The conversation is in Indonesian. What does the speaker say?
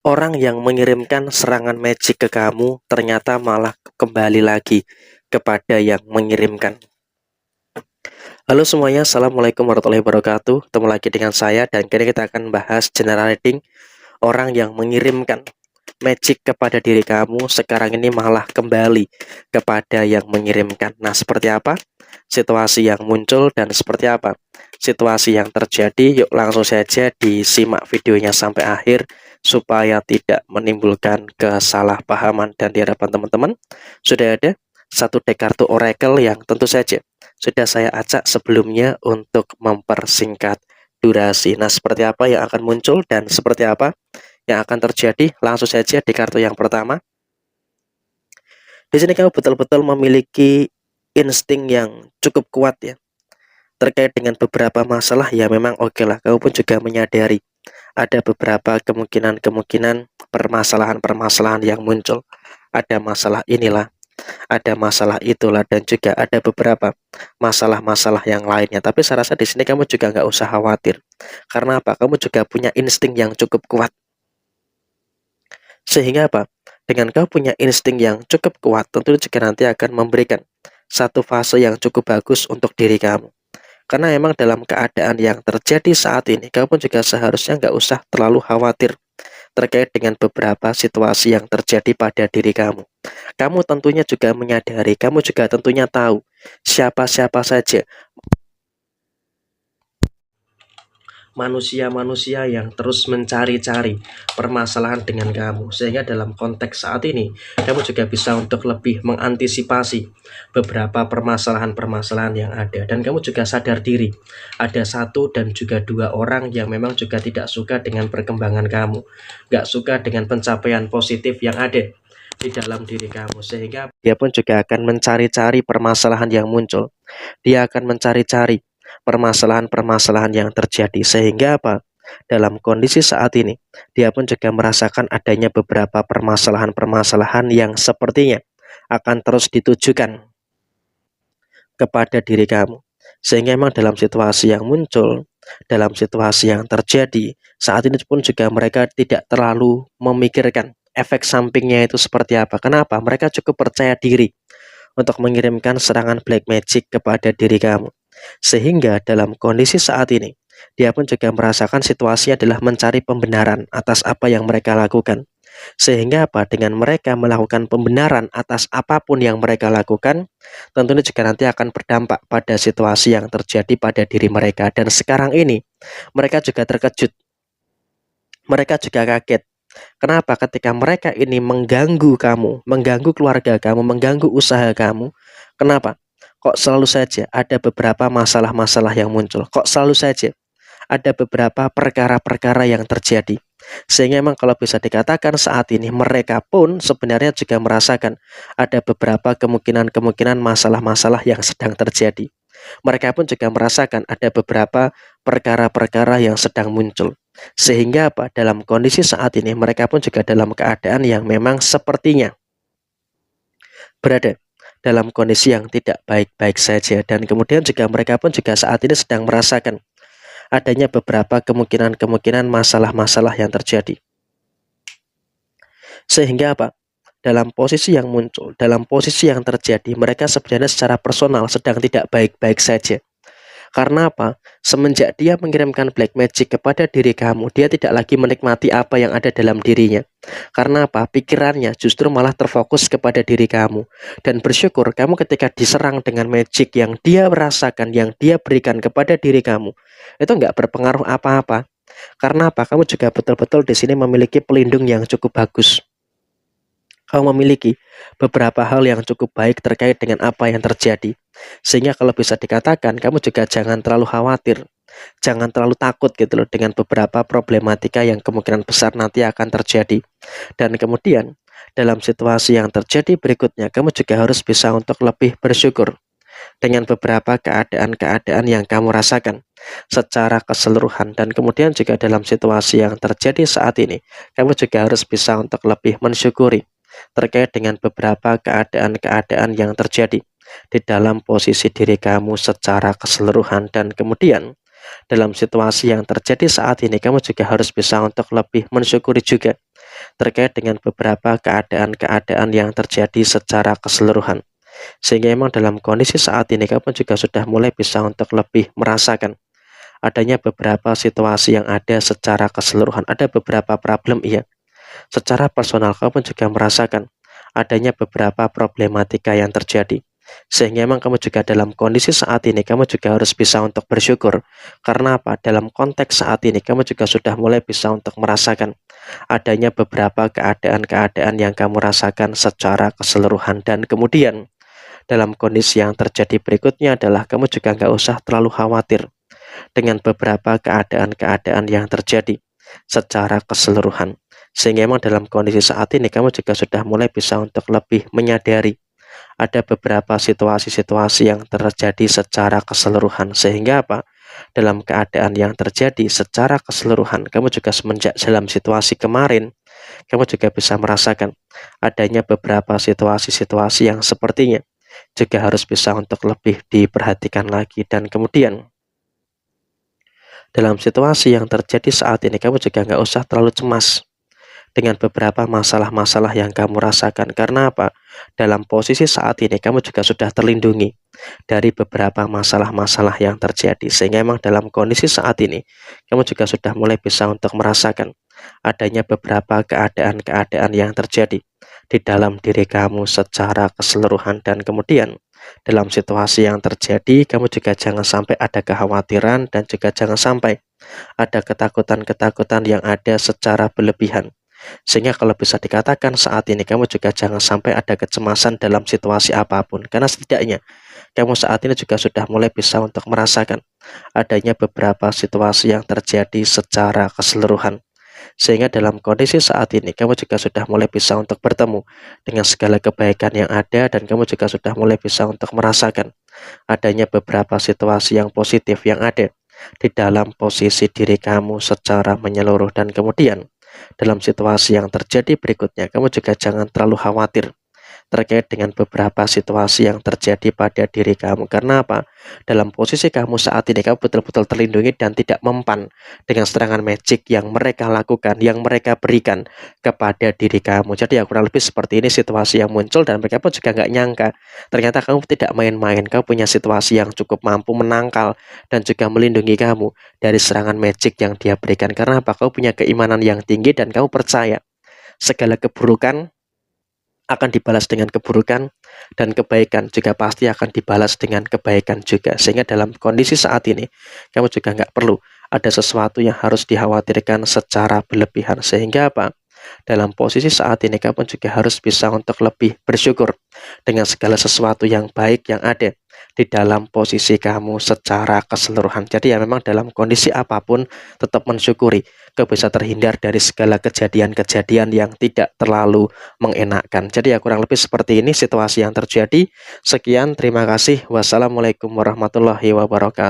Orang yang mengirimkan serangan magic ke kamu ternyata malah kembali lagi kepada yang mengirimkan. Halo semuanya, assalamualaikum warahmatullahi wabarakatuh. Ketemu lagi dengan saya dan kini kita akan bahas general reading orang yang mengirimkan magic kepada diri kamu sekarang ini malah kembali kepada yang mengirimkan. Nah, seperti apa situasi yang muncul dan seperti apa situasi yang terjadi? Yuk langsung saja disimak videonya sampai akhir supaya tidak menimbulkan kesalahpahaman. Dan di hadapan teman-teman sudah ada satu deck kartu oracle yang tentu saja sudah saya acak sebelumnya untuk mempersingkat durasi. Nah, seperti apa yang akan muncul dan seperti apa yang akan terjadi? Langsung saja di kartu yang pertama. Di sini kamu betul-betul memiliki insting yang cukup kuat ya terkait dengan beberapa masalah. Ya memang oke lah, kamu pun juga menyadari ada beberapa kemungkinan permasalahan-permasalahan yang muncul. Ada masalah inilah, ada masalah itulah, dan juga ada beberapa masalah-masalah yang lainnya. Tapi saya rasa di sini kamu juga nggak usah khawatir. Karena apa? Kamu juga punya insting yang cukup kuat. Sehingga apa? Dengan kau punya insting yang cukup kuat, tentu juga nanti akan memberikan satu fase yang cukup bagus untuk diri kamu. Karena emang dalam keadaan yang terjadi saat ini, kamu pun juga seharusnya nggak usah terlalu khawatir terkait dengan beberapa situasi yang terjadi pada diri kamu. Kamu tentunya juga menyadari, kamu juga tentunya tahu siapa-siapa saja manusia-manusia yang terus mencari-cari permasalahan dengan kamu, sehingga dalam konteks saat ini kamu juga bisa untuk lebih mengantisipasi beberapa permasalahan-permasalahan yang ada. Dan kamu juga sadar diri ada satu dan juga dua orang yang memang juga tidak suka dengan perkembangan kamu, gak suka dengan pencapaian positif yang ada di dalam diri kamu, sehingga dia pun juga akan mencari-cari permasalahan yang muncul. Dia akan mencari-cari permasalahan-permasalahan yang terjadi, sehingga apa? Dalam kondisi saat ini, dia pun juga merasakan adanya beberapa permasalahan-permasalahan yang sepertinya akan terus ditujukan kepada diri kamu. Sehingga memang dalam situasi yang muncul, dalam situasi yang terjadi, saat ini pun juga mereka tidak terlalu memikirkan efek sampingnya itu seperti apa. Kenapa? Mereka cukup percaya diri untuk mengirimkan serangan black magic kepada diri kamu. Sehingga dalam kondisi saat ini, dia pun juga merasakan situasi adalah mencari pembenaran atas apa yang mereka lakukan. Sehingga apa? Dengan mereka melakukan pembenaran atas apapun yang mereka lakukan, tentunya juga nanti akan berdampak pada situasi yang terjadi pada diri mereka. Dan sekarang ini, mereka juga terkejut. Mereka juga kaget. Kenapa? Ketika mereka ini mengganggu kamu, mengganggu keluarga kamu, mengganggu usaha kamu. Kenapa? Kok selalu saja ada beberapa masalah-masalah yang muncul? Kok selalu saja ada beberapa perkara-perkara yang terjadi? Sehingga memang kalau bisa dikatakan saat ini mereka pun sebenarnya juga merasakan ada beberapa kemungkinan-kemungkinan masalah-masalah yang sedang terjadi. Mereka pun juga merasakan ada beberapa perkara-perkara yang sedang muncul. Sehingga apa? Dalam kondisi saat ini mereka pun juga dalam keadaan yang memang sepertinya berada dalam kondisi yang tidak baik-baik saja. Dan kemudian juga mereka pun juga saat ini sedang merasakan adanya beberapa kemungkinan-kemungkinan masalah-masalah yang terjadi. Sehingga apa? Dalam posisi yang muncul, dalam posisi yang terjadi, mereka sebenarnya secara personal sedang tidak baik-baik saja. Karena apa? Semenjak dia mengirimkan black magic kepada diri kamu, dia tidak lagi menikmati apa yang ada dalam dirinya. Karena apa? Pikirannya justru malah terfokus kepada diri kamu. Dan bersyukur kamu ketika diserang dengan magic yang dia rasakan, yang dia berikan kepada diri kamu, itu nggak berpengaruh apa-apa. Karena apa? Kamu juga betul-betul di sini memiliki pelindung yang cukup bagus. Kamu memiliki beberapa hal yang cukup baik terkait dengan apa yang terjadi. Sehingga kalau bisa dikatakan, kamu juga jangan terlalu khawatir, jangan terlalu takut gitu loh dengan beberapa problematika yang kemungkinan besar nanti akan terjadi. Dan kemudian dalam situasi yang terjadi berikutnya, kamu juga harus bisa untuk lebih bersyukur dengan beberapa keadaan-keadaan yang kamu rasakan secara keseluruhan. Dan kemudian juga dalam situasi yang terjadi saat ini, kamu juga harus bisa untuk lebih mensyukuri terkait dengan beberapa keadaan-keadaan yang terjadi di dalam posisi diri kamu secara keseluruhan. Dan kemudian dalam situasi yang terjadi saat ini, kamu juga harus bisa untuk lebih mensyukuri juga terkait dengan beberapa keadaan-keadaan yang terjadi secara keseluruhan. Sehingga memang dalam kondisi saat ini kamu juga sudah mulai bisa untuk lebih merasakan adanya beberapa situasi yang ada secara keseluruhan. Ada beberapa problem, iya. Secara personal kamu juga merasakan adanya beberapa problematika yang terjadi. Sehingga memang kamu juga dalam kondisi saat ini kamu juga harus bisa untuk bersyukur. Karena apa? Dalam konteks saat ini kamu juga sudah mulai bisa untuk merasakan adanya beberapa keadaan-keadaan yang kamu rasakan secara keseluruhan. Dan kemudian dalam kondisi yang terjadi berikutnya adalah kamu juga nggak usah terlalu khawatir dengan beberapa keadaan-keadaan yang terjadi secara keseluruhan. Sehingga memang dalam kondisi saat ini kamu juga sudah mulai bisa untuk lebih menyadari ada beberapa situasi-situasi yang terjadi secara keseluruhan. Sehingga apa? Dalam keadaan yang terjadi secara keseluruhan, kamu juga semenjak dalam situasi kemarin, kamu juga bisa merasakan adanya beberapa situasi-situasi yang sepertinya juga harus bisa untuk lebih diperhatikan lagi. Dan kemudian dalam situasi yang terjadi saat ini kamu juga nggak usah terlalu cemas dengan beberapa masalah-masalah yang kamu rasakan. Karena apa? Dalam posisi saat ini kamu juga sudah terlindungi dari beberapa masalah-masalah yang terjadi. Sehingga memang dalam kondisi saat ini kamu juga sudah mulai bisa untuk merasakan adanya beberapa keadaan-keadaan yang terjadi di dalam diri kamu secara keseluruhan. Dan kemudian dalam situasi yang terjadi kamu juga jangan sampai ada kekhawatiran dan juga jangan sampai ada ketakutan-ketakutan yang ada secara berlebihan. Sehingga kalau bisa dikatakan saat ini kamu juga jangan sampai ada kecemasan dalam situasi apapun. Karena setidaknya kamu saat ini juga sudah mulai bisa untuk merasakan adanya beberapa situasi yang terjadi secara keseluruhan. Sehingga dalam kondisi saat ini kamu juga sudah mulai bisa untuk bertemu dengan segala kebaikan yang ada. Dan kamu juga sudah mulai bisa untuk merasakan adanya beberapa situasi yang positif yang ada di dalam posisi diri kamu secara menyeluruh. Dan kemudian dalam situasi yang terjadi berikutnya, kamu juga jangan terlalu khawatir terkait dengan beberapa situasi yang terjadi pada diri kamu. Karena apa? Dalam posisi kamu saat ini, kamu betul-betul terlindungi dan tidak mempan dengan serangan magic yang mereka lakukan, yang mereka berikan kepada diri kamu. Jadi ya kurang lebih seperti ini situasi yang muncul, dan mereka pun juga nggak nyangka ternyata kamu tidak main-main. Kamu punya situasi yang cukup mampu menangkal dan juga melindungi kamu dari serangan magic yang dia berikan. Karena apa? Kau punya keimanan yang tinggi dan kamu percaya segala keburukan akan dibalas dengan keburukan, dan kebaikan juga pasti akan dibalas dengan kebaikan juga. Sehingga dalam kondisi saat ini kamu juga nggak perlu ada sesuatu yang harus dikhawatirkan secara berlebihan. Sehingga apa? Dalam posisi saat ini kamu juga harus bisa untuk lebih bersyukur dengan segala sesuatu yang baik yang ada di dalam posisi kamu secara keseluruhan. Jadi ya memang dalam kondisi apapun tetap mensyukuri, kau bisa terhindar dari segala kejadian-kejadian yang tidak terlalu mengenakkan. Jadi ya kurang lebih seperti ini situasi yang terjadi. Sekian, terima kasih. Wassalamualaikum warahmatullahi wabarakatuh.